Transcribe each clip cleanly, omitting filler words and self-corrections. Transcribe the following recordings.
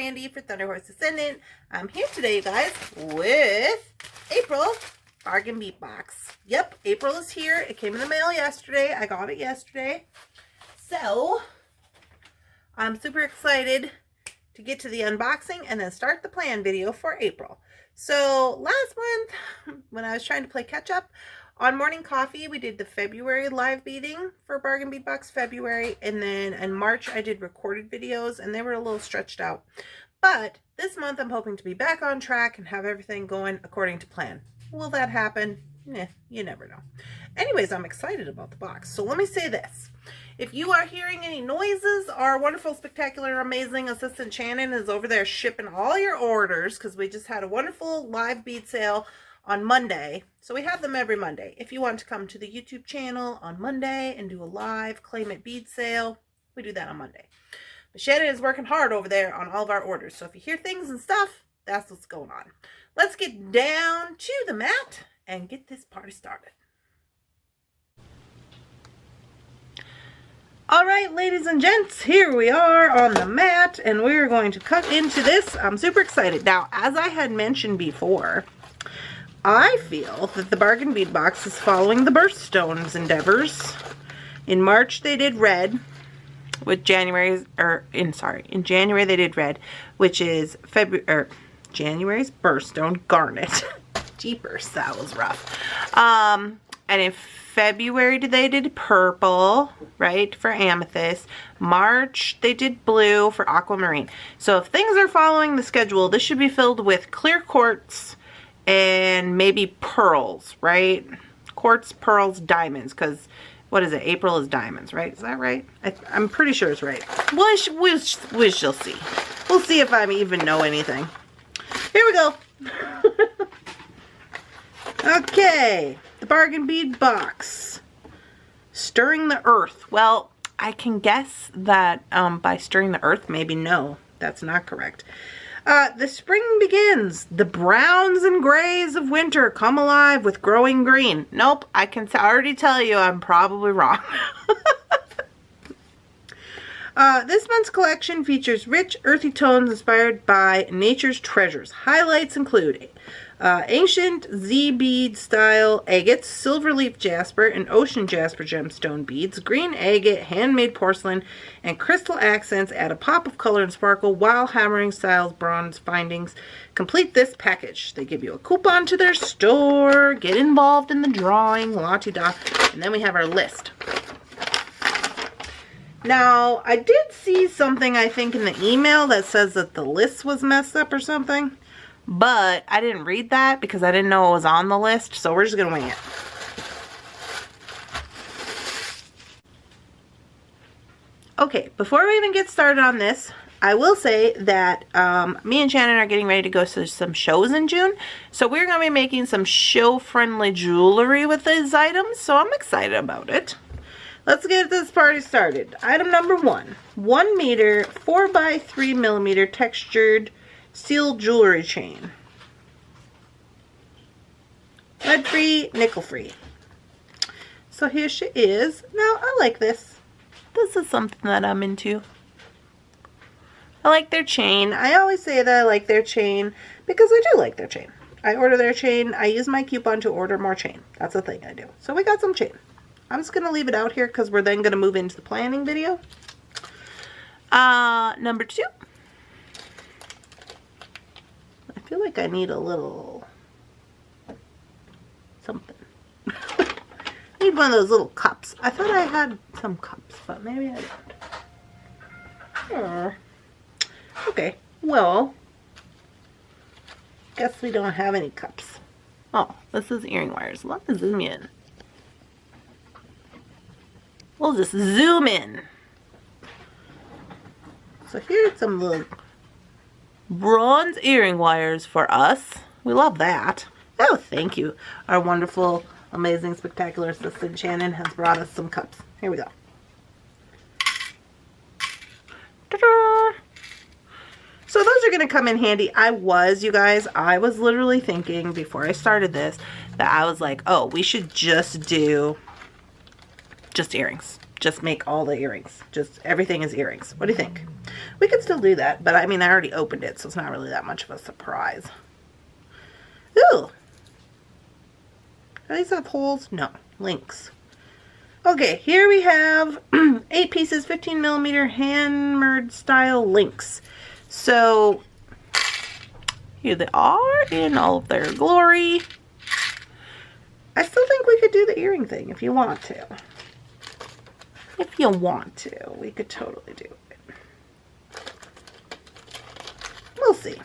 Mandy for Thunderhorse Descendant. I'm here today, you guys, with April Bargain Bead Box. Yep, April is here. It came in the mail yesterday. I got it yesterday. So, I'm super excited to get to the unboxing and then start the plan video for April. So, last month, when I was trying to play catch up, on Morning Coffee, we did the February live beading for Bargain Bead Box February, and then in March, I did recorded videos, and they were a little stretched out. But this month, I'm hoping to be back on track and have everything going according to plan. Will that happen? Nah, you never know. Anyways, I'm excited about the box. So let me say this. If you are hearing any noises, our wonderful, spectacular, amazing assistant Shannon is over there shipping all your orders because we just had a wonderful live bead sale on Monday. So we have them every Monday. If you want to come to the YouTube channel on Monday and do a live Claim It bead sale, we do that on Monday. But Shannon is working hard over there on all of our orders. So if you hear things and stuff, that's what's going on. Let's get down to the mat and get this party started. All right, ladies and gents, here we are on the mat and we're going to cut into this. I'm super excited. Now, as I had mentioned before, I feel that the Bargain Bead Box is following the Birthstones endeavors. In March they did red, with in January they did red, which is January's Birthstone Garnet. Jeepers, that was rough. And in February they did purple, right, for amethyst. March they did blue for aquamarine. So if things are following the schedule, this should be filled with clear quartz and maybe pearls, right? Quartz, pearls, diamonds, because what is it? April is diamonds, right? Is that right? I'm pretty sure it's right. We shall see. We'll see if I even know anything. Here we go. Okay, the Bargain Bead Box. Stirring the earth. Well, I can guess that by stirring the earth, maybe no, that's not correct. The spring begins. The browns and grays of winter come alive with growing green. Nope, I can already tell you I'm probably wrong. This month's collection features rich, earthy tones inspired by nature's treasures. Highlights include ancient Z-bead style agates, silver leaf jasper, and ocean jasper gemstone beads, green agate, handmade porcelain, and crystal accents add a pop of color and sparkle, while hammering styles, bronze findings complete this package. They give you a coupon to their store, get involved in the drawing, la-ti-da, and then we have our list. Now, I did see something, I think, in the email that says that the list was messed up or something. But I didn't read that because I didn't know it was on the list. So we're just going to wing it. Okay, before we even get started on this, I will say that me and Shannon are getting ready to go to some shows in June. So we're going to be making some show-friendly jewelry with these items. So I'm excited about it. Let's get this party started. Item number 1. 1 meter, 4x3 millimeter textured steel jewelry chain. Lead-free, nickel-free. So here she is. Now, I like this. This is something that I'm into. I like their chain. I always say that I like their chain because I do like their chain. I order their chain. I use my coupon to order more chain. That's the thing I do. So we got some chain. I'm just going to leave it out here because we're then going to move into the planning video. Number 2. I feel like I need a little something. I need one of those little cups. I thought I had some cups, but maybe I don't. Okay, well, guess we don't have any cups. Oh, this is earring wires. Let me zoom in. We'll just zoom in. So here's some little bronze earring wires for us. We love that. Oh, thank you. Our wonderful, amazing, spectacular assistant Shannon has brought us some cups. Here we go. Ta-da! So those are going to come in handy. You guys, I was literally thinking before I started this that I was like, oh, we should just do just earrings. Just make all the earrings. Just everything is earrings. What do you think? We could still do that, but I mean, I already opened it, so it's not really that much of a surprise. Ooh. Do these have holes? No. Links. Okay, here we have 8 pieces, 15 millimeter hammered style links. So, here they are in all of their glory. I still think we could do the earring thing if you want to. If you want to, we could totally do it. We'll see.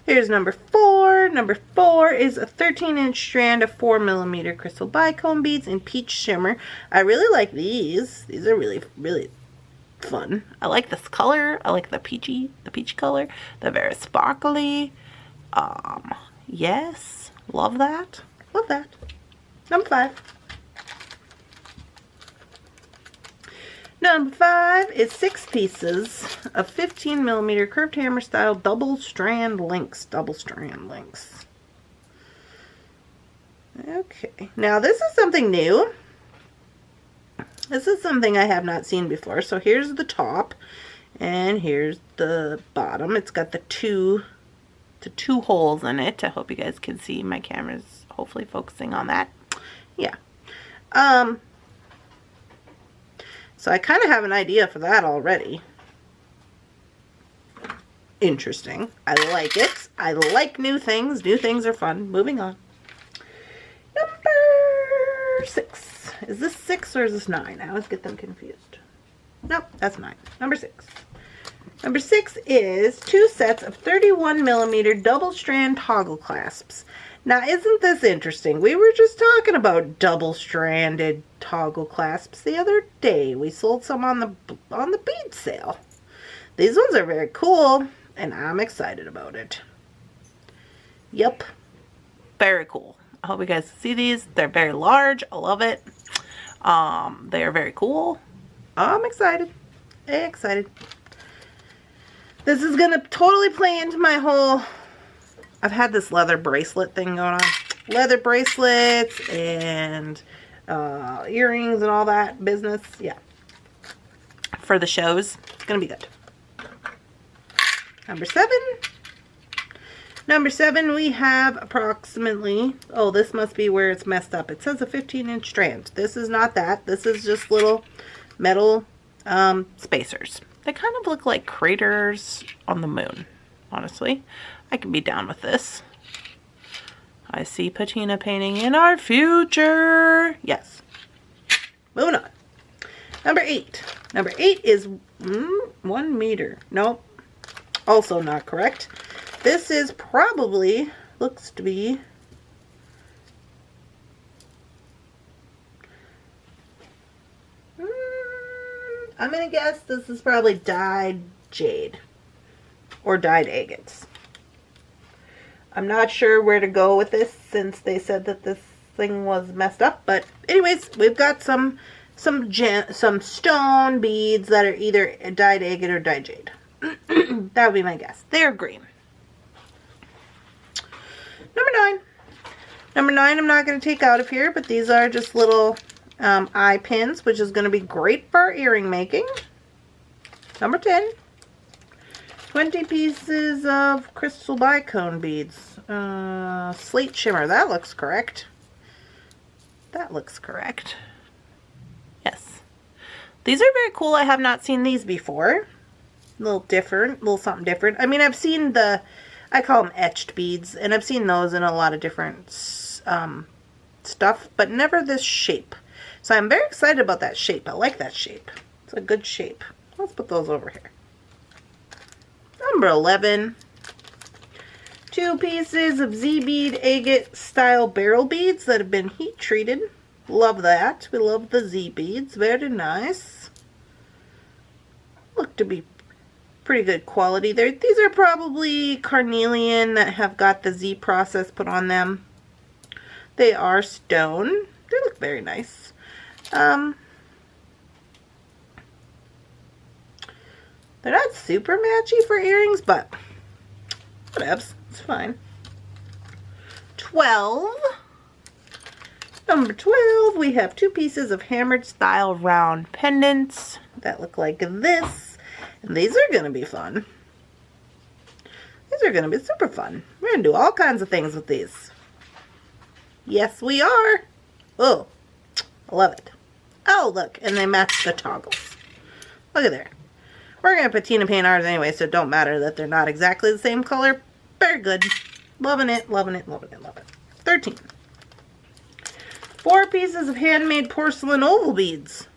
Here's number 4. Number 4 is a 13-inch strand of 4 millimeter crystal bicone beads in peach shimmer. I really like these. These are really, really fun. I like this color. I like the peach color. They're very sparkly. Yes, love that. Love that. Number 5. Number 5 is 6 pieces of 15 millimeter curved hammer style double strand links. Double strand links. Okay. Now this is something new. This is something I have not seen before. So here's the top and here's the bottom. It's got the two holes in it. I hope you guys can see. My camera's hopefully focusing on that. Yeah. So I kind of have an idea for that already. Interesting. I like it. I like new things. New things are fun. Moving on. Number 6. Is this 6 or is this 9? I always get them confused. Nope, that's 9. Number 6. Number 6 is 2 sets of 31 millimeter double strand toggle clasps. Now, isn't this interesting? We were just talking about double-stranded toggle clasps the other day. We sold some on the bead sale. These ones are very cool, and I'm excited about it. Yep. Very cool. I hope you guys see these. They're very large. I love it. They are very cool. I'm excited. Excited. This is going to totally play into my whole... I've had this leather bracelet thing going on. Leather bracelets and earrings and all that business. Yeah. For the shows. It's going to be good. Number 7. Number 7, we have approximately... Oh, this must be where it's messed up. It says a 15-inch strand. This is not that. This is just little metal spacers. They kind of look like craters on the moon, honestly. I can be down with this. I see patina painting in our future. Yes. Moving on. Number 8. Number 8 is 1 meter. Nope. Also not correct. This is probably, looks to be, I'm going to guess this is probably dyed jade or dyed agates. I'm not sure where to go with this since they said that this thing was messed up. But anyways, we've got some stone beads that are either dyed agate or dyed jade. That would be my guess. They're green. Number 9. Number 9 I'm not going to take out of here, but these are just little eye pins, which is going to be great for our earring making. Number 10. 20 pieces of crystal bicone beads. Slate shimmer. That looks correct. That looks correct. Yes. These are very cool. I have not seen these before. A little different. A little something different. I mean, I've seen the... I call them etched beads. And I've seen those in a lot of different stuff. But never this shape. So I'm very excited about that shape. I like that shape. It's a good shape. Let's put those over here. Number 11. 2 pieces of Z-bead agate style barrel beads that have been heat treated. Love that. We love the Z-beads. Very nice. Look to be pretty good quality. These are probably carnelian that have got the Z process put on them. They are stone. They look very nice. They're not super matchy for earrings, but whatevs. It's fine. 12. Number 12, we have 2 pieces of hammered style round pendants that look like this. And these are going to be fun. These are going to be super fun. We're going to do all kinds of things with these. Yes, we are. Oh, I love it. Oh, look, and they match the toggles. Look at there. We're going to patina paint ours anyway, so it don't matter that they're not exactly the same color. Very good. Loving it, loving it, loving it, loving it. 13. 4 pieces of handmade porcelain oval beads.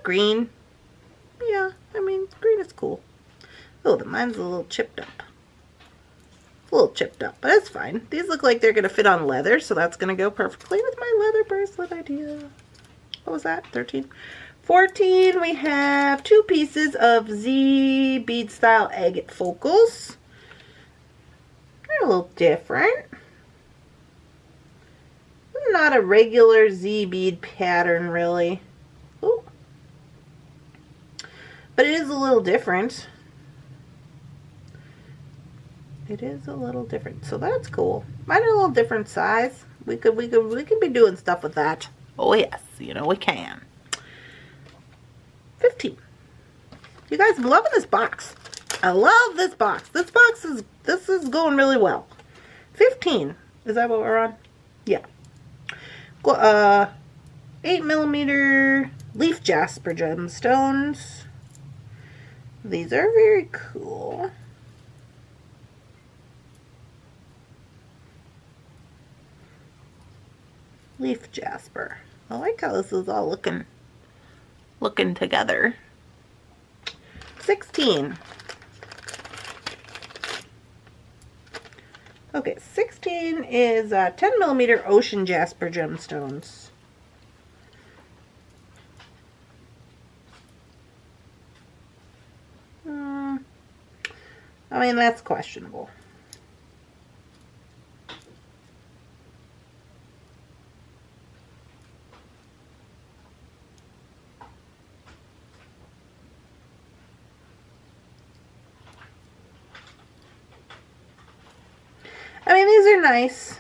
Green. Yeah, I mean, green is cool. Oh, mine's a little chipped up. It's a little chipped up, but it's fine. These look like they're going to fit on leather, so that's going to go perfectly with my leather bracelet idea. What was that? 13. 14, we have 2 pieces of Z bead style agate focals. They're a little different. Not a regular Z bead pattern, really. Ooh. But it is a little different. It is a little different, so that's cool. Mine are a little different size. We could be doing stuff with that. Oh yes, you know we can. 15. You guys, I'm loving this box. I love this box. This is going really well. 15. Is that what we're on? Yeah. 8mm leaf jasper gemstones. These are very cool. Leaf jasper. I like how this is all looking together. 16. Okay, 16 is 10mm ocean jasper gemstones. I mean, that's questionable. I mean, these are nice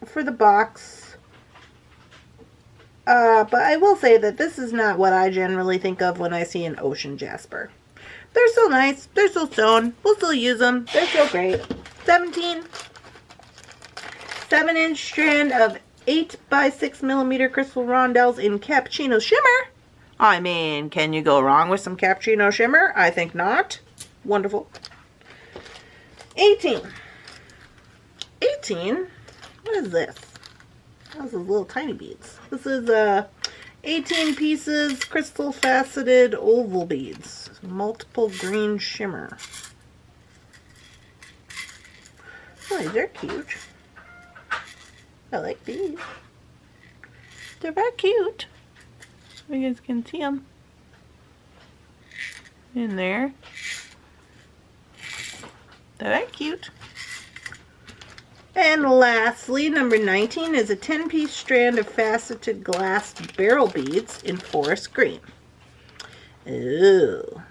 for the box. But I will say that this is not what I generally think of when I see an ocean jasper. They're still nice. They're still stone. We'll still use them. They're still great. 17. 7-inch strand of 8x6mm crystal rondelles in cappuccino shimmer. I mean, can you go wrong with some cappuccino shimmer? I think not. Wonderful. 18. 18? What is this? Those are little tiny beads. This is 18 pieces crystal faceted oval beads. Multiple green shimmer. Oh, these are cute. I like these. They're very cute. So you guys can see them in there. They're very cute. And lastly, number 19 is a 10-piece strand of faceted glass barrel beads in forest green. Ooh,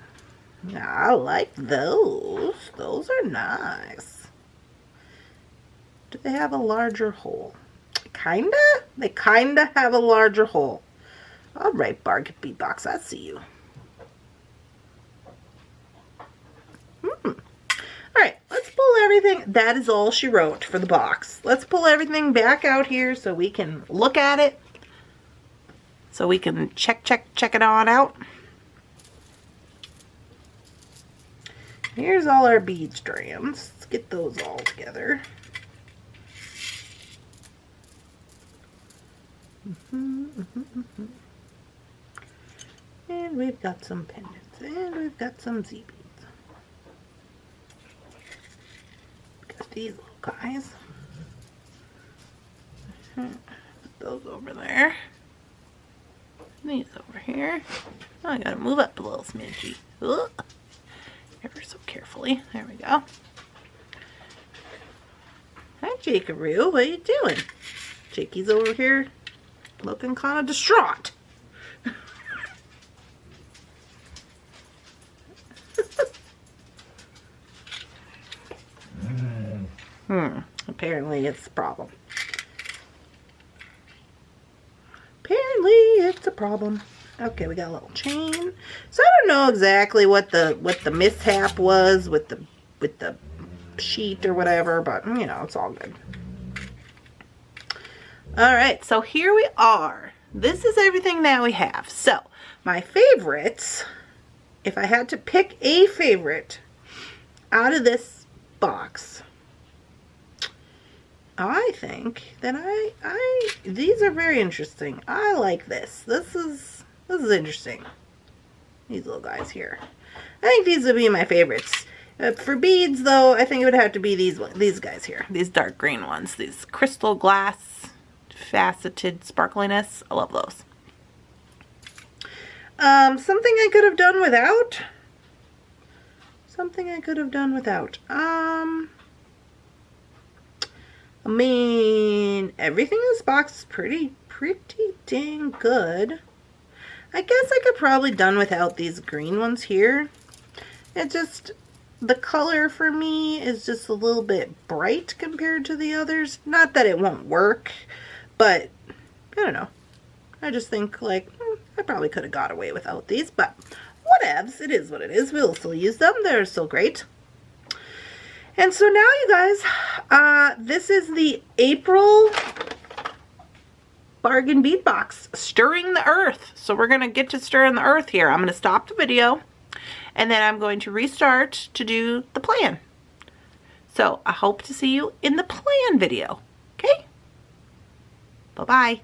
I like those. Those are nice. Do they have a larger hole? Kinda? They kinda have a larger hole. All right, Bargain Bead Box, I see you. Alright, let's pull everything. That is all she wrote for the box. Let's pull everything back out here so we can look at it. So we can check it on out. Here's all our bead strands. Let's get those all together. And we've got some pendants. And we've got some Z beads. Got these little guys. Put those over there. These over here. Oh, I gotta move up a little smidgy. Ugh. Ever so carefully. There we go. Hi, Jakeroo. What are you doing? Jakey's over here looking kind of distraught. Apparently it's a problem. Apparently it's a problem. Okay, we got a little chain. So I don't know exactly what the mishap was with the sheet or whatever, but you know, it's all good. All right, so here we are. This is everything that we have. So my favorites, if I had to pick a favorite out of this box, I think that these are very interesting. I like this. This is interesting. These little guys here. I think these would be my favorites. For beads, though, I think it would have to be these guys here. These dark green ones. These crystal glass, faceted sparkliness. I love those. Something I could have done without. Something I could have done without. I mean, everything in this box is pretty dang good. I guess I could probably done without these green ones here. It just, the color for me is just a little bit bright compared to the others. Not that it won't work, but I don't know. I just think like, I probably could have got away without these, but whatevs. It is what it is. We'll still use them. They're still great. And so now, you guys, this is the April Bargain Bead Box, Stirring the Earth. So we're going to get to stirring the earth here. I'm going to stop the video, and then I'm going to restart to do the plan. So I hope to see you in the plan video. Okay? Bye-bye.